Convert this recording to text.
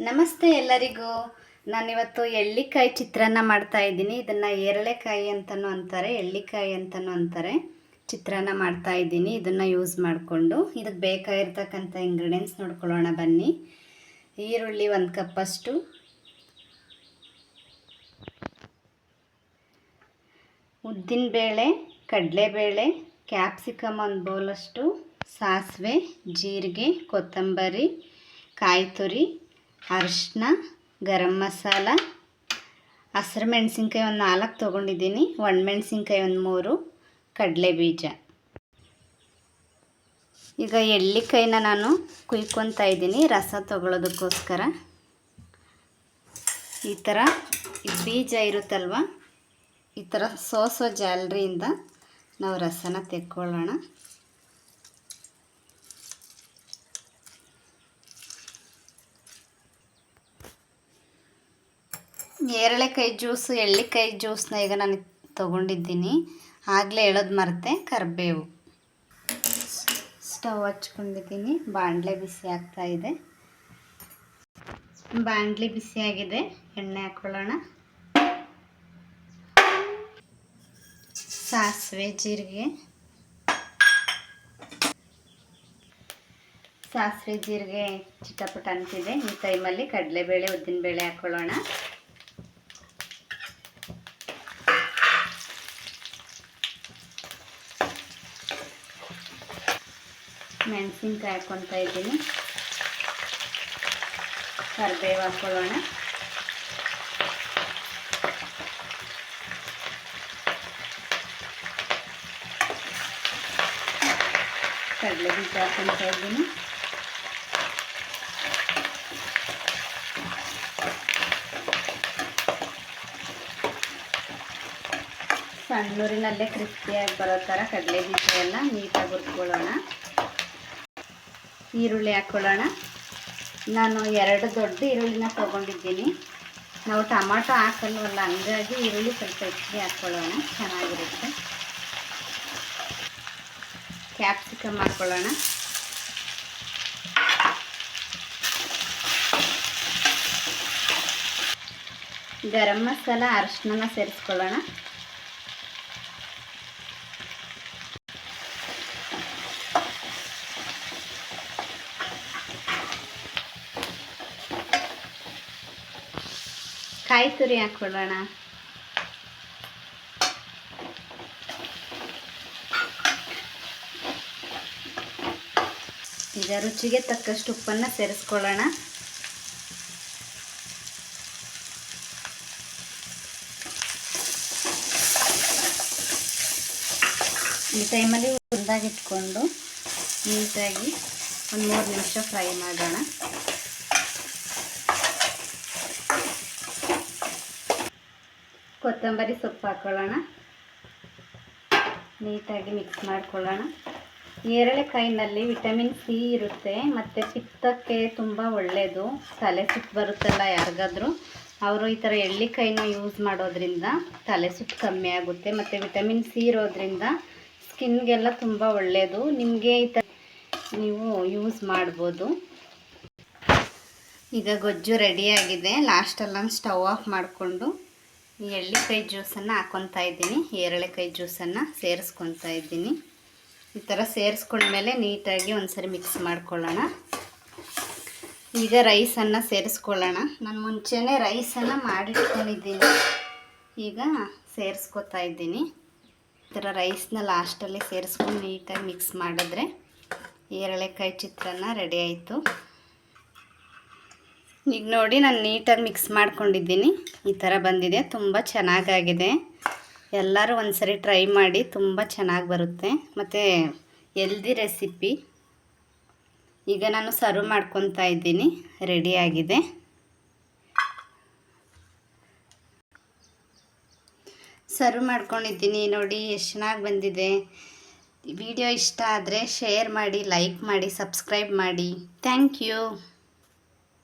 ನಮಸ್ತೆ ಎಲ್ಲರಿಗೂ. ನಾನಿವತ್ತು ಎಳ್ಳಿಕಾಯಿ ಚಿತ್ರಾನ್ನ ಮಾಡ್ತಾ ಇದ್ದೀನಿ. ಇದನ್ನು ಏರಳೆಕಾಯಿ ಅಂತಲೂ ಅಂತಾರೆ, ಎಳ್ಳಿಕಾಯಿ ಅಂತಲೂ ಅಂತಾರೆ. ಚಿತ್ರಾನ್ನ ಮಾಡ್ತಾ ಇದ್ದೀನಿ. ಇದನ್ನು ಯೂಸ್ ಮಾಡಿಕೊಂಡು ಇದಕ್ಕೆ ಬೇಕಾಗಿರ್ತಕ್ಕಂಥ ಇಂಗ್ರೀಡಿಯೆಂಟ್ಸ್ ನೋಡ್ಕೊಳ್ಳೋಣ ಬನ್ನಿ. ಈರುಳ್ಳಿ 1 ಕಪ್ಪಷ್ಟು, ಉದ್ದಿನಬೇಳೆ, ಕಡಲೆಬೇಳೆ, ಕ್ಯಾಪ್ಸಿಕಮ್ 1 ಬೌಲಷ್ಟು, ಸಾಸಿವೆ, ಜೀರಿಗೆ, ಕೊತ್ತಂಬರಿ, ಕಾಯಿ ತುರಿ, ಅರಿಶಿನ, ಗರಂ ಮಸಾಲ, ಹಸಿರು ಮೆಣಸಿನ್ಕಾಯಿ 4 ತೊಗೊಂಡಿದ್ದೀನಿ, ಒಣಮೆಣಸಿನ್ಕಾಯಿ 3, ಕಡಲೆ ಬೀಜ. ಈಗ ಎಳ್ಳಿಕಾಯಿನ ನಾನು ಕುಯ್ಕೊತಾ ಇದ್ದೀನಿ ರಸ ತಗೊಳ್ಳೋದಕ್ಕೋಸ್ಕರ. ಈ ಥರ ಬೀಜ ಇರುತ್ತಲ್ವ, ಈ ಥರ ಸೋಸೋ ಜಾಲರಿಯಿಂದ ನಾವು ರಸನ ತೆಕ್ಕೊಳ್ಳೋಣ. ಏರಳೆಕಾಯಿ ಜ್ಯೂಸು, ಎಳ್ಳಿಕಾಯಿ ಜ್ಯೂಸನ್ನ ಈಗ ನಾನು ತೊಗೊಂಡಿದ್ದೀನಿ. ಆಗಲೇ ಹೇಳೋದು ಮರೆತೆ, ಕರಿಬೇವು. ಸ್ಟವ್ ಹಚ್ಕೊಂಡಿದ್ದೀನಿ, ಬಾಣಲೆ ಬಿಸಿ ಆಗ್ತಾ ಇದೆ. ಬಾಣಲೆ ಬಿಸಿಯಾಗಿದೆ, ಎಣ್ಣೆ ಹಾಕ್ಕೊಳ್ಳೋಣ. ಸಾಸಿವೆ, ಜೀರಿಗೆ, ಚಿಟಪಟ ಅಂತಿದೆ. ಈ ಟೈಮಲ್ಲಿ ಕಡಲೆಬೇಳೆ, ಉದ್ದಿನಬೇಳೆ ಹಾಕ್ಕೊಳ್ಳೋಣ. ಮೆಣಸಿನ್ಕಾಯಿ ಹಾಕ್ಕೊತಾ ಇದ್ದೀನಿ. ಕರಿಬೇವು ಹಾಕ್ಕೊಳ್ಳೋಣ. ಕಡಲೆ ಬೀಜ ಹಾಕ್ಕೊತಾ ಇದ್ದೀನಿ. ಸಣ್ಣೂರಿನಲ್ಲೇ ಕ್ರಿಸ್ಪಿಯಾಗಿ ಬರೋ ಥರ ಕಡಲೆ ಬೀಜ ಎಲ್ಲ ನೀಟಾಗಿ ಹುರ್ಕೊಳ್ಳೋಣ. ಈರುಳ್ಳಿ ಹಾಕ್ಕೊಳ್ಳೋಣ. ನಾನು 2 ದೊಡ್ಡ ಈರುಳ್ಳಿನ ತೊಗೊಂಡಿದ್ದೀನಿ. ನಾವು ಟೊಮಾಟೊ ಹಾಕಲ್ವಲ್ಲ, ಹಂಗಾಗಿ ಈರುಳ್ಳಿ ಸ್ವಲ್ಪ ಹೆಚ್ಚಿಗೆ ಹಾಕ್ಕೊಳ್ಳೋಣ, ಚೆನ್ನಾಗಿರುತ್ತೆ. ಕ್ಯಾಪ್ಸಿಕಮ್ ಹಾಕ್ಕೊಳ್ಳೋಣ. ಗರಂ ಮಸಾಲ, ಅರಿಶಿನ ಸೇರಿಸ್ಕೊಳ್ಳೋಣ. ಕಾಯಿ ತುರಿ ಹಾಕ್ಕೊಳ್ಳೋಣ. ಈಗ ರುಚಿಗೆ ತಕ್ಕಷ್ಟು ಉಪ್ಪನ್ನು ಸೇರಿಸ್ಕೊಳ್ಳೋಣ. ಈ ಟೈಮಲ್ಲಿ ಒಂದಾಗಿಟ್ಕೊಂಡು ನೀಟಾಗಿ 1-3 ನಿಮಿಷ ಫ್ರೈ ಮಾಡೋಣ. ಕೊತ್ತಂಬರಿ ಸೊಪ್ಪು ಹಾಕ್ಕೊಳ್ಳೋಣ. ನೀಟಾಗಿ ಮಿಕ್ಸ್ ಮಾಡ್ಕೊಳ್ಳೋಣ. ಏರಳೆಕಾಯಿನಲ್ಲಿ ವಿಟಮಿನ್ ಸಿ ಇರುತ್ತೆ, ಮತ್ತು ಪಿತ್ತಕ್ಕೆ ತುಂಬ ಒಳ್ಳೆಯದು. ತಲೆ ಸುತ್ತು ಬರುತ್ತಲ್ಲ ಯಾರಿಗಾದ್ರೂ, ಅವರು ಈ ಥರ ಎಳ್ಳಿಕಾಯಿನ ಯೂಸ್ ಮಾಡೋದ್ರಿಂದ ತಲೆ ಸುತ್ತು ಕಮ್ಮಿ ಆಗುತ್ತೆ. ಮತ್ತು ವಿಟಮಿನ್ ಸಿ ಇರೋದ್ರಿಂದ ಸ್ಕಿನ್ಗೆಲ್ಲ ತುಂಬ ಒಳ್ಳೆಯದು. ನಿಮಗೆ ಈ ಥರ ನೀವು ಯೂಸ್ ಮಾಡ್ಬೋದು. ಈಗ ಗೊಜ್ಜು ರೆಡಿಯಾಗಿದೆ. ಲಾಸ್ಟಲ್ಲಿ ಸ್ಟವ್ ಆಫ್ ಮಾಡಿಕೊಂಡು ಈ ಎಳ್ಳಿಕಾಯಿ ಜ್ಯೂಸನ್ನು ಹಾಕ್ಕೊತಾ ಇದ್ದೀನಿ. ಏರಳೆಕಾಯಿ ಜ್ಯೂಸನ್ನು ಸೇರಿಸ್ಕೊತಾ ಇದ್ದೀನಿ. ಈ ಥರ ಸೇರಿಸ್ಕೊಂಡ್ಮೇಲೆ ನೀಟಾಗಿ ಒಂದ್ಸರಿ ಮಿಕ್ಸ್ ಮಾಡ್ಕೊಳ್ಳೋಣ. ಈಗ ರೈಸನ್ನು ಸೇರಿಸ್ಕೊಳ್ಳೋಣ. ನಾನು ಮುಂಚೆನೇ ರೈಸನ್ನು ಮಾಡಿಟ್ಕೊಂಡಿದ್ದೀನಿ, ಈಗ ಸೇರಿಸ್ಕೊತಾ ಇದ್ದೀನಿ. ಈ ಥರ ರೈಸ್ನ ಲಾಸ್ಟಲ್ಲಿ ಸೇರಿಸ್ಕೊಂಡು ನೀಟಾಗಿ ಮಿಕ್ಸ್ ಮಾಡಿದ್ರೆ ಏರಳೆಕಾಯಿ ಚಿತ್ರಾನ್ನ ರೆಡಿ ಆಯಿತು. ಈಗ ನೋಡಿ, ನಾನು ನೀಟಾಗಿ ಮಿಕ್ಸ್ ಮಾಡ್ಕೊಂಡಿದ್ದೀನಿ. ಈ ಥರ ಬಂದಿದೆ, ತುಂಬ ಚೆನ್ನಾಗಾಗಿದೆ. ಎಲ್ಲರೂ ಒಂದ್ಸರಿ ಟ್ರೈ ಮಾಡಿ, ತುಂಬ ಚೆನ್ನಾಗಿ ಬರುತ್ತೆ. ಮತ್ತು ಹೆಲ್ದಿ ರೆಸಿಪಿ. ಈಗ ನಾನು ಸರ್ವ್ ಮಾಡ್ಕೊತಾ ಇದ್ದೀನಿ. ರೆಡಿಯಾಗಿದೆ. ಸರ್ವ್ ಮಾಡ್ಕೊಂಡಿದ್ದೀನಿ. ನೋಡಿ ಎಷ್ಟು ಚೆನ್ನಾಗಿ ಬಂದಿದೆ. ವಿಡಿಯೋ ಇಷ್ಟ ಆದರೆ ಶೇರ್ ಮಾಡಿ, ಲೈಕ್ ಮಾಡಿ, ಸಬ್ಸ್ಕ್ರೈಬ್ ಮಾಡಿ. Thank you.